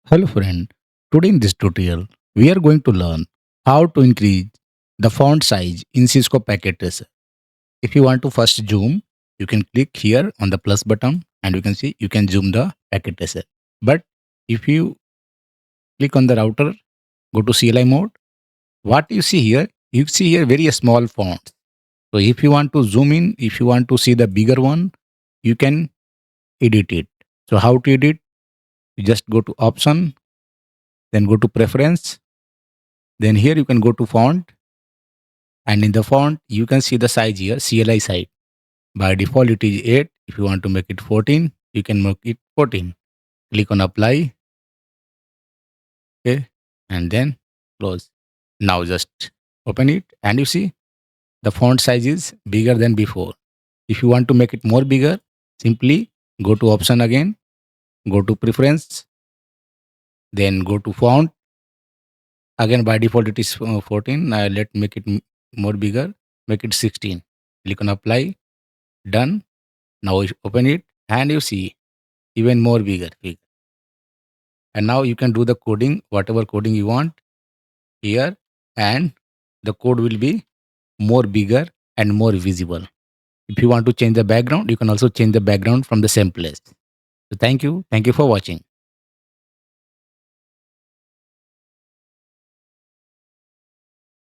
Hello friend, today in this tutorial we are going to learn how to increase the font size in Cisco Packet Tracer. If you want to first zoom, you can click here on the plus button and you can see you can zoom the Packet Tracer. But if you click on the router, go to CLI mode, what you see here very small fonts. So if you want to zoom in, if you want to see the bigger one, you can edit it. So how to edit? You just go to option, then go to preference, then here you can go to font, and in the font you can see the size here, CLI size. By default it is 8. If you want to make it 14, you can make it 14. Click on apply, okay, and then close. Now just open it and you see the font size is bigger than before. If you want to make it more bigger, simply go to option again, go to preference, then go to font. Again by default it is 14. Let make it more bigger, make it 16. Click on apply, done. Now you open it and you see even more bigger. And now you can do the coding, whatever coding you want here, and the code will be more bigger and more visible. If you want to change the background, you can also change the background from the same place. So thank you for watching.